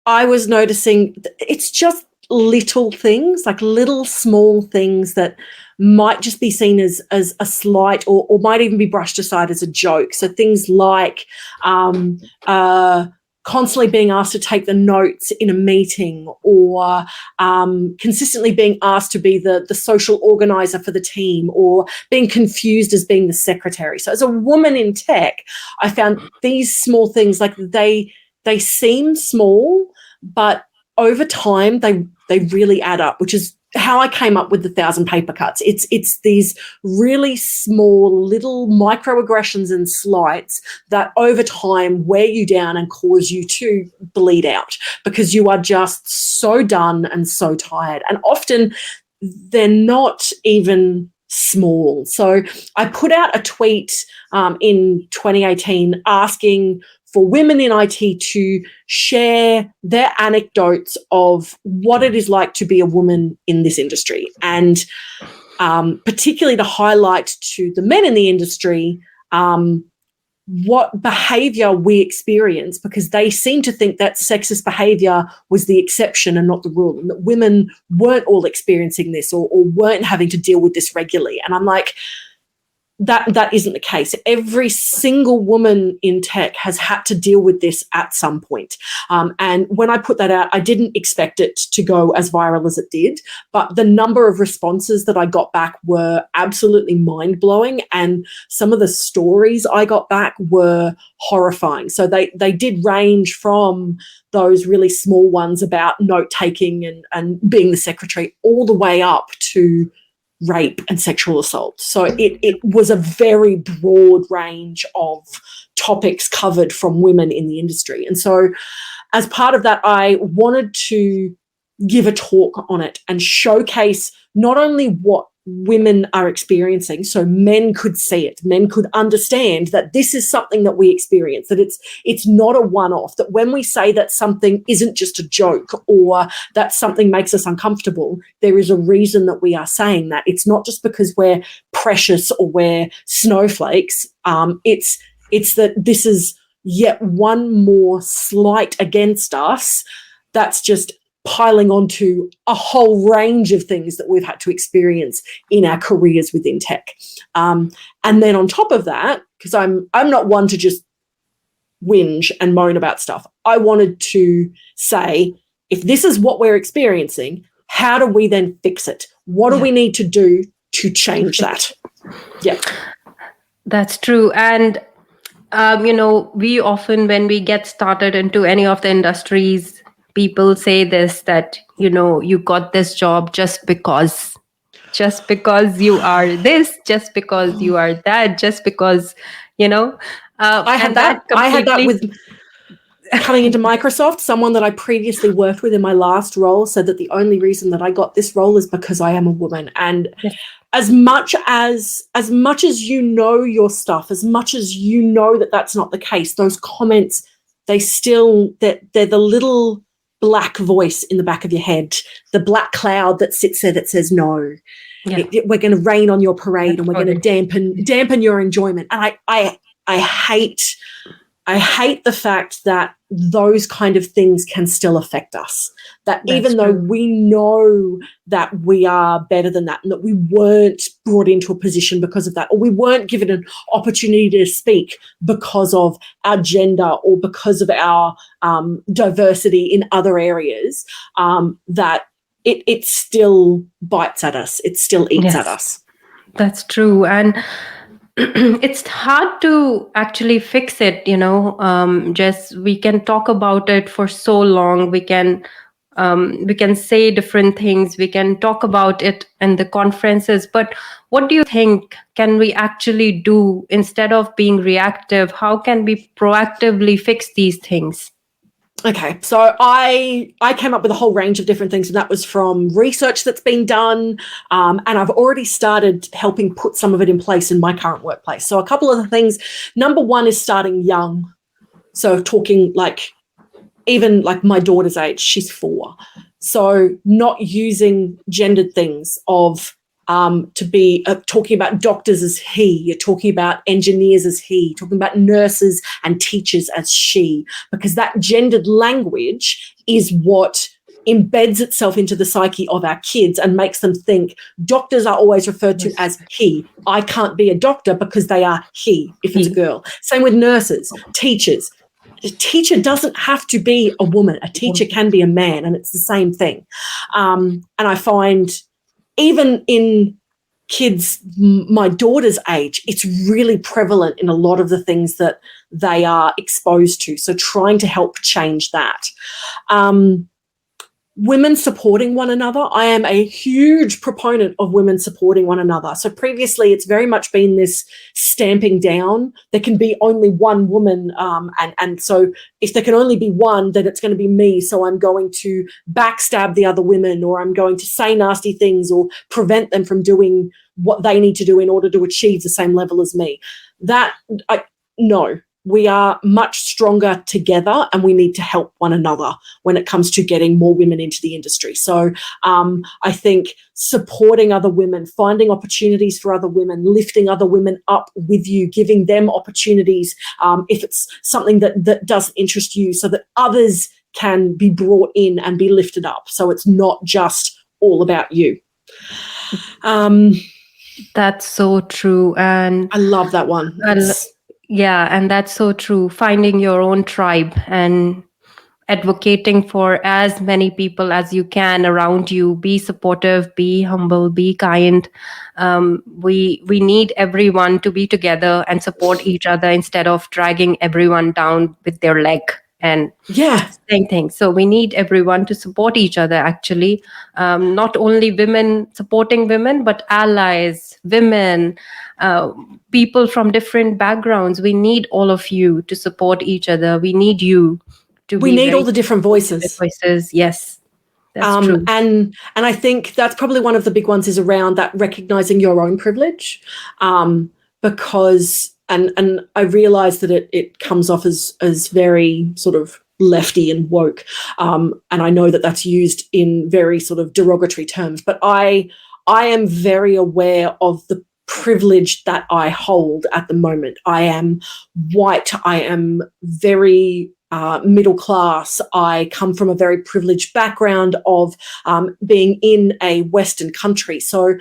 I was noticing it's just little things, like little small things that might just be seen as a slight or might even be brushed aside as a joke. So things like constantly being asked to take the notes in a meeting, or consistently being asked to be the social organizer for the team, or being confused as being the secretary. So as a woman in tech, I found these small things, like they seem small, but over time they really add up, which is how I came up with the 1,000 paper cuts. It's these really small little microaggressions and slights that over time wear you down and cause you to bleed out because you are just so done and so tired. And often they're not even small. So I put out a tweet in 2018 asking for women in IT to share their anecdotes of what it is like to be a woman in this industry. And particularly to highlight to the men in the industry what behaviour we experience, because they seem to think that sexist behaviour was the exception and not the rule, and that women weren't all experiencing this or weren't having to deal with this regularly. And I'm like, that isn't the case. Every single woman in tech has had to deal with this at some point. And when I put that out, I didn't expect it to go as viral as it did, but the number of responses that I got back were absolutely mind-blowing, and some of the stories I got back were horrifying. So they did range from those really small ones about note-taking and being the secretary, all the way up to rape and sexual assault. So it was a very broad range of topics covered from women in the industry. And so as part of that, I wanted to give a talk on it and showcase not only what women are experiencing, so men could see it, men could understand that this is something that we experience, that it's not a one-off, that when we say that something isn't just a joke or that something makes us uncomfortable, there is a reason that we are saying that. It's not just because we're precious or we're snowflakes. It's that this is yet one more slight against us that's just piling onto a whole range of things that we've had to experience in our careers within tech. And then on top of that, because I'm not one to just whinge and moan about stuff, I wanted to say, if this is what we're experiencing, how do we then fix it? What do we need to do to change that? Yeah. That's true. And, we often, when we get started into any of the industries, people say this, that, you got this job just because you are this, just because you are that, just because, I had that with coming into Microsoft. Someone that I previously worked with in my last role said that the only reason that I got this role is because I am a woman. And as much as you know your stuff, as much as you know that that's not the case, those comments, they're the little black voice in the back of your head, the black cloud that sits there that says no. Yeah. We're going to rain on your parade, and we're going to dampen your enjoyment. And I hate the fact that those kind of things can still affect us. That even though we know that we are better than that, and that we weren't brought into a position because of that, or we weren't given an opportunity to speak because of our gender or because of our diversity in other areas, that it still bites at us. It still eats at us. That's true. And it's hard to actually fix it, Jess. We can talk about it for so long. We can say different things. We can talk about it in the conferences. But what do you think can we actually do instead of being reactive? How can we proactively fix these things? Okay, so I came up with a whole range of different things, and that was from research that's been done, and I've already started helping put some of it in place in my current workplace. So a couple of the things, number one is starting young. So talking even my daughter's age, she's 4. So not using gendered things of to be talking about doctors as he, you're talking about engineers as he, talking about nurses and teachers as she, because that gendered language is what embeds itself into the psyche of our kids and makes them think doctors are always referred to as he. I can't be a doctor because they are he, if it's a girl. Same with nurses, teachers. A teacher doesn't have to be a woman. A teacher can be a man, and it's the same thing. And I find even in kids my daughter's age, it's really prevalent in a lot of the things that they are exposed to. So trying to help change that. Women supporting one another. I am a huge proponent of women supporting one another. So previously it's very much been this stamping down. There can be only one woman, and so if there can only be one, then it's going to be me. So I'm going to backstab the other women, or I'm going to say nasty things or prevent them from doing what they need to do in order to achieve the same level as me. No. we are much stronger together, and we need to help one another when it comes to getting more women into the industry. So I think supporting other women, finding opportunities for other women, lifting other women up with you, giving them opportunities if it's something that doesn't interest you, so that others can be brought in and be lifted up. So it's not just all about you. That's so true. And I love that one. yeah, and that's so true. Finding your own tribe and advocating for as many people as you can around you. Be supportive, be humble, be kind. We need everyone to be together and support each other instead of dragging everyone down with their leg and same thing. So we need everyone to support each other, actually. Not only women supporting women, but allies, women, people from different backgrounds. We need all of you to support each other. We need you. We need all the different voices. Yes, that's true. And I think that's probably one of the big ones is around that recognizing your own privilege, because and I realize that it comes off as very sort of lefty and woke, and I know that that's used in very sort of derogatory terms, but I am very aware of the privilege that I hold at the moment. I am white. I am very middle class. I come from a very privileged background of being in a Western country. So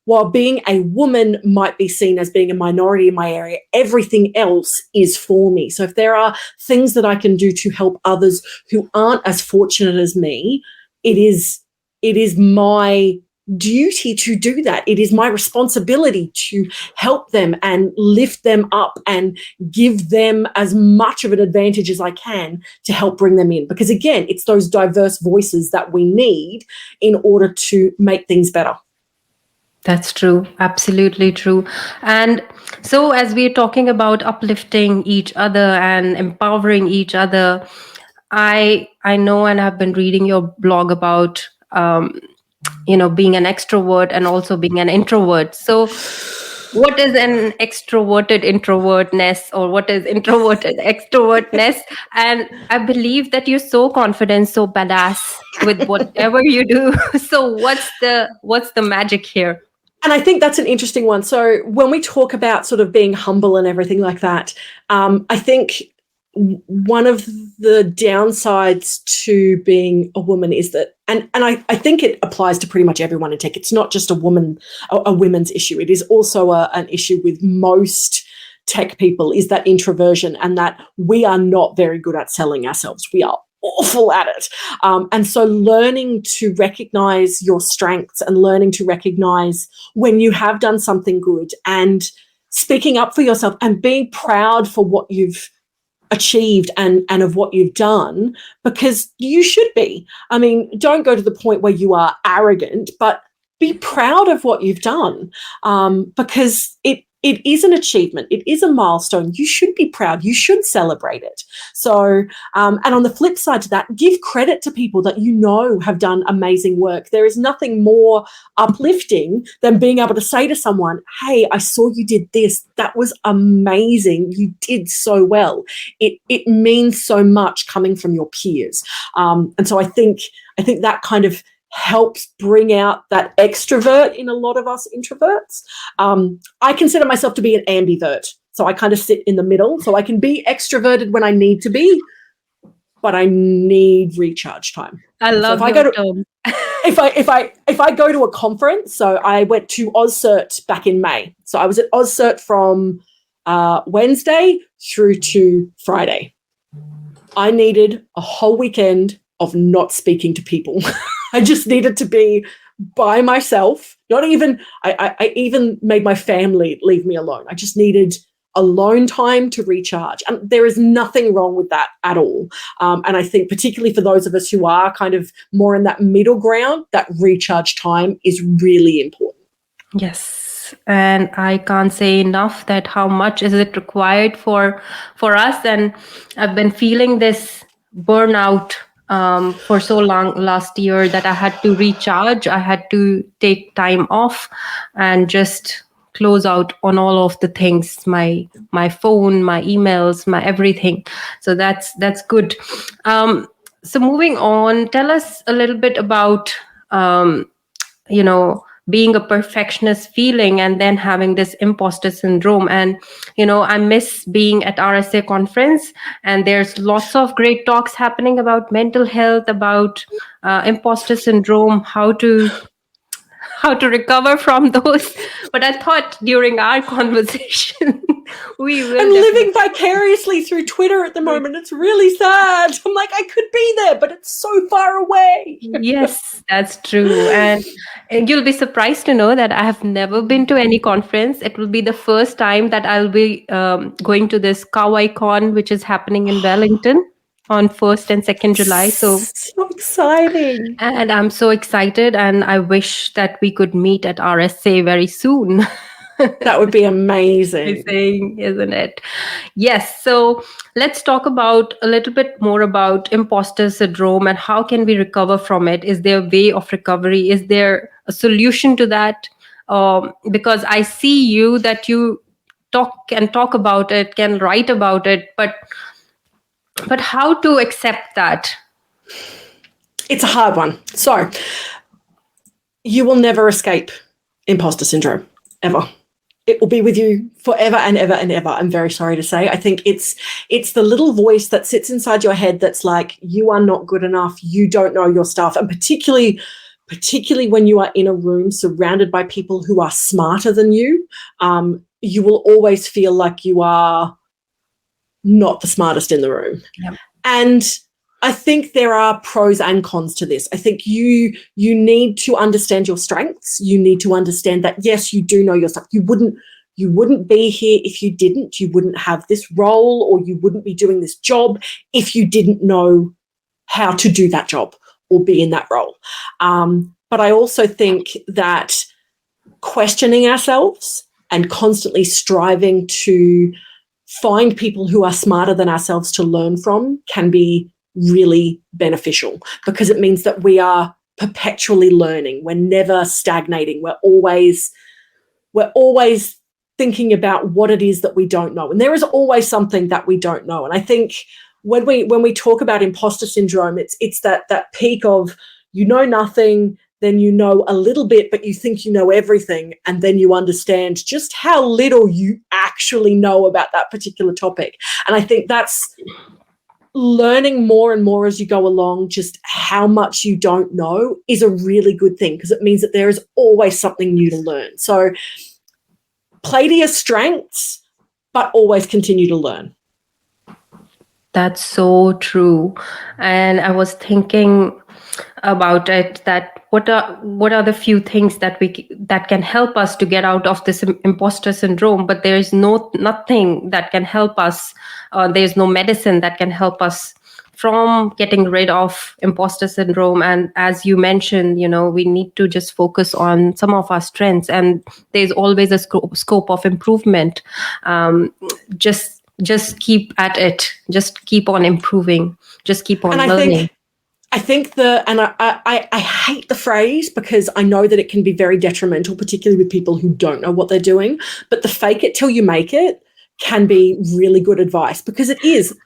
while being a woman might be seen as being a minority in my area, everything else is for me. So if there are things that I can do to help others who aren't as fortunate as me, it is my duty to do that. It is my responsibility to help them and lift them up and give them as much of an advantage as I can to help bring them in. Because again, it's those diverse voices that we need in order to make things better. That's true. Absolutely true. And so as we're talking about uplifting each other and empowering each other, I know, and I've been reading your blog about being an extrovert and also being an introvert. So what is an extroverted introvertness, or what is introverted extrovertness? And I believe that you're so confident, so badass with whatever you do. So what's the magic here? And I think that's an interesting one. So when we talk about sort of being humble and everything like that, I think one of the downsides to being a woman is that, and I think it applies to pretty much everyone in tech. It's not just a women's issue. It is also an issue with most tech people, is that introversion, and that we are not very good at selling ourselves. We are awful at it. And so learning to recognize your strengths and learning to recognize when you have done something good and speaking up for yourself and being proud for what you've achieved and of what you've done, because you should be. I mean, don't go to the point where you are arrogant, but be proud of what you've done, because it is an achievement. It is a milestone. You should be proud. You should celebrate it. So, and on the flip side to that, give credit to people that you know have done amazing work. There is nothing more uplifting than being able to say to someone, hey, I saw you did this. That was amazing. You did so well. It means so much coming from your peers. And so I think that kind of helps bring out that extrovert in a lot of us introverts. I consider myself to be an ambivert. So I kind of sit in the middle. So I can be extroverted when I need to be, but I need recharge time. I love your term. If I go to a conference, so I went to AusCert back in May. So I was at AusCert from Wednesday through to Friday. I needed a whole weekend of not speaking to people. I just needed to be by myself. Not even, I even made my family leave me alone. I just needed alone time to recharge. And there is nothing wrong with that at all. And I think particularly for those of us who are kind of more in that middle ground, that recharge time is really important. Yes. And I can't say enough that how much is it required for us. And I've been feeling this burnout for so long last year that I had to recharge. I had to take time off and just close out on all of the things, my phone, my emails, my everything. So that's good. So moving on, tell us a little bit about being a perfectionist feeling and then having this imposter syndrome. And I miss being at RSA conference, and there's lots of great talks happening about mental health, about imposter syndrome, how to recover from those. But I thought during our conversation we will I'm living vicariously through Twitter at the moment. It's really sad. I'm like, I could be there, but it's so far away. Yes, that's true. And you'll be surprised to know that I have never been to any conference. It will be the first time that I'll be going to this KawaiCon, which is happening in Wellington on 1st and 2nd July. So exciting. And I'm so excited, and I wish that we could meet at RSA very soon. That would be amazing. Isn't it? Yes. So let's talk about a little bit more about imposter syndrome and how can we recover from it? Is there a way of recovery? Is there a solution to that? Because I see you that you talk about it, can write about it, but how to accept that? It's a hard one. So you will never escape imposter syndrome, ever. It will be with you forever and ever and ever. I'm very sorry to say. I think it's the little voice that sits inside your head that's like, you are not good enough. You don't know your stuff. And particularly when you are in a room surrounded by people who are smarter than you, you will always feel like you are not the smartest in the room. Yep. And I think there are pros and cons to this. I think you need to understand your strengths. You need to understand that, yes, you do know your stuff. You wouldn't be here if you didn't. You wouldn't have this role, or you wouldn't be doing this job if you didn't know how to do that job or be in that role. But I also think that questioning ourselves and constantly striving to find people who are smarter than ourselves to learn from can be really beneficial, because it means that we are perpetually learning. We're never stagnating. We're always thinking about what it is that we don't know. And there is always something that we don't know. And I think when we talk about imposter syndrome, it's that peak of you know nothing, then you know a little bit, but you think you know everything, and then you understand just how little you actually know about that particular topic. And I think that's learning more and more as you go along, just how much you don't know is a really good thing, because it means that there is always something new to learn. So play to your strengths, but always continue to learn. That's so true. And I was thinking about it, that what are the few things that can help us to get out of this imposter syndrome, but there is nothing that can help us. There's no medicine that can help us from getting rid of imposter syndrome. And as you mentioned, we need to just focus on some of our strengths, and there's always a scope of improvement. Just keep at it. Just keep on improving. Just keep on learning. I think I hate the phrase, because I know that it can be very detrimental, particularly with people who don't know what they're doing. But the fake it till you make it can be really good advice, because it is.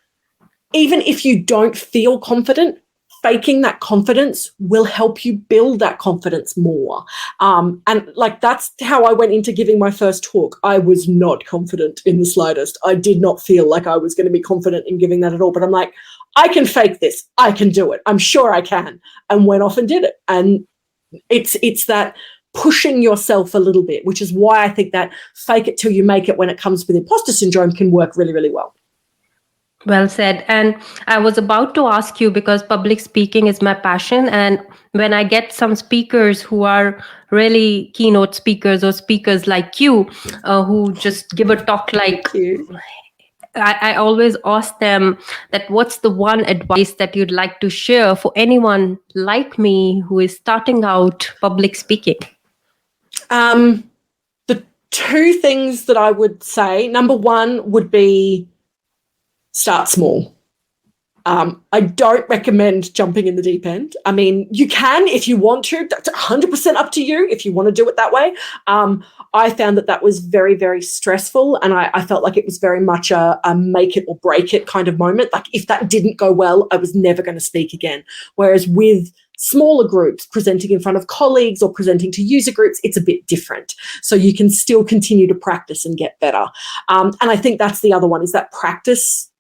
Even if you don't feel confident, faking that confidence will help you build that confidence more. And like, that's how I went into giving my first talk. I was not confident in the slightest. I did not feel like I was going to be confident in giving that at all. But I'm like, I can fake this. I can do it. I'm sure I can. And went off and did it. And it's that pushing yourself a little bit, which is why I think that fake it till you make it when it comes with imposter syndrome can work really, really well. Well said. And I was about to ask you, because public speaking is my passion. And when I get some speakers who are really keynote speakers, or speakers like you, who just give a talk like, I always ask them that what's the one advice that you'd like to share for anyone like me who is starting out public speaking? The two things that I would say, number one would be start small. I don't recommend jumping in the deep end. I mean, you can if you want to. That's 100% up to you if you want to do it that way. I found that was very, very stressful, and I felt like it was very much a make it or break it kind of moment. Like if that didn't go well, I was never going to speak again. Whereas with smaller groups, presenting in front of colleagues or presenting to user groups, it's a bit different. So you can still continue to practice and get better. And I think that's the other one, is that practice.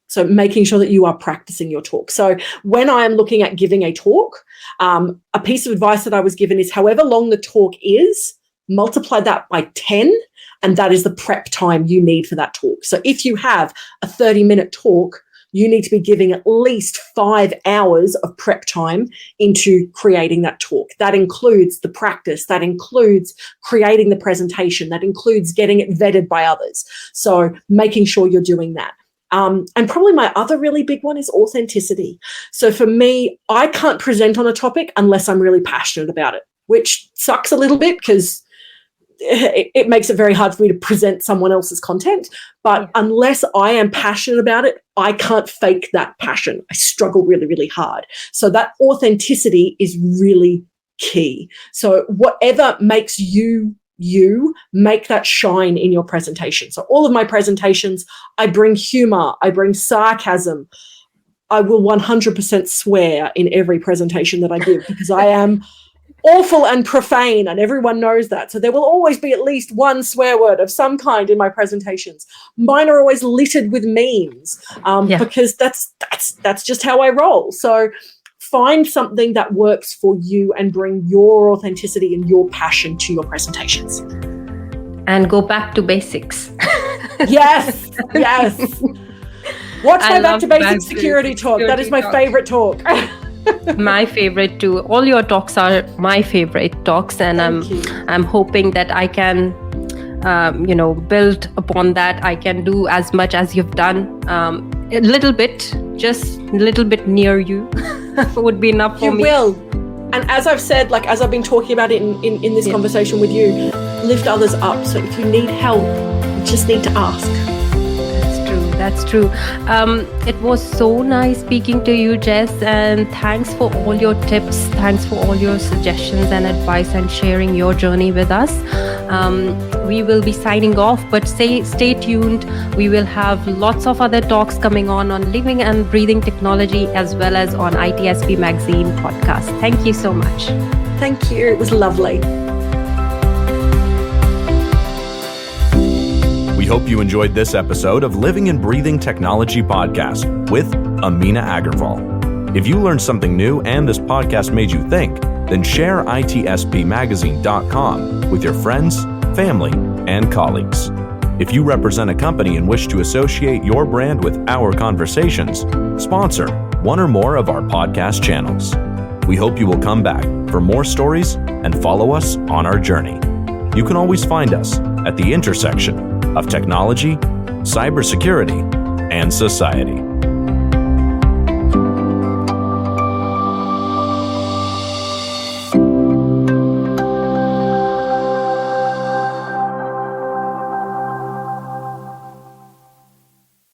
So making sure that you are practicing your talk. So when I am looking at giving a talk, a piece of advice that I was given is however long the talk is, multiply that by 10, and that is the prep time you need for that talk. So if you have a 30-minute talk, you need to be giving at least 5 hours of prep time into creating that talk. That includes the practice, that includes creating the presentation, that includes getting it vetted by others. So making sure you're doing that. And probably my other really big one is authenticity. So for me, I can't present on a topic unless I'm really passionate about it, which sucks a little bit because it makes it very hard for me to present someone else's content. But unless I am passionate about it, I can't fake that passion. I struggle really, really hard. So that authenticity is really key. So whatever makes you make that shine in your presentation. So all of my presentations, I bring humor, I bring sarcasm. I will 100% swear in every presentation that I give because I am awful and profane, and everyone knows that. So there will always be at least one swear word of some kind in my presentations. Mine are always littered with memes because that's just how I roll. So find something that works for you and bring your authenticity and your passion to your presentations. And go back to basics. Yes. Watch my Back to Basics security talk. That is my favorite talk. My favorite too. All your talks are my favorite talks, and I'm hoping that I can build upon that. I can do as much as you've done. A little bit, just a little bit near you would be enough for me. You will. And as I've said, like as I've been talking about it in this conversation with you, lift others up. So if you need help, you just need to ask. That's true. It was so nice speaking to you, Jess, and thanks for all your tips. Thanks for all your suggestions and advice and sharing your journey with us. We will be signing off, but stay tuned. We will have lots of other talks coming on living and breathing technology, as well as on ITSP Magazine podcast. Thank you so much. Thank you. It was lovely. We hope you enjoyed this episode of Living and Breathing Technology Podcast with Amina Aggarwal. If you learned something new and this podcast made you think, then share itspmagazine.com with your friends, family, and colleagues. If you represent a company and wish to associate your brand with our conversations, sponsor one or more of our podcast channels. We hope you will come back for more stories and follow us on our journey. You can always find us at the intersection of technology, cybersecurity, and society.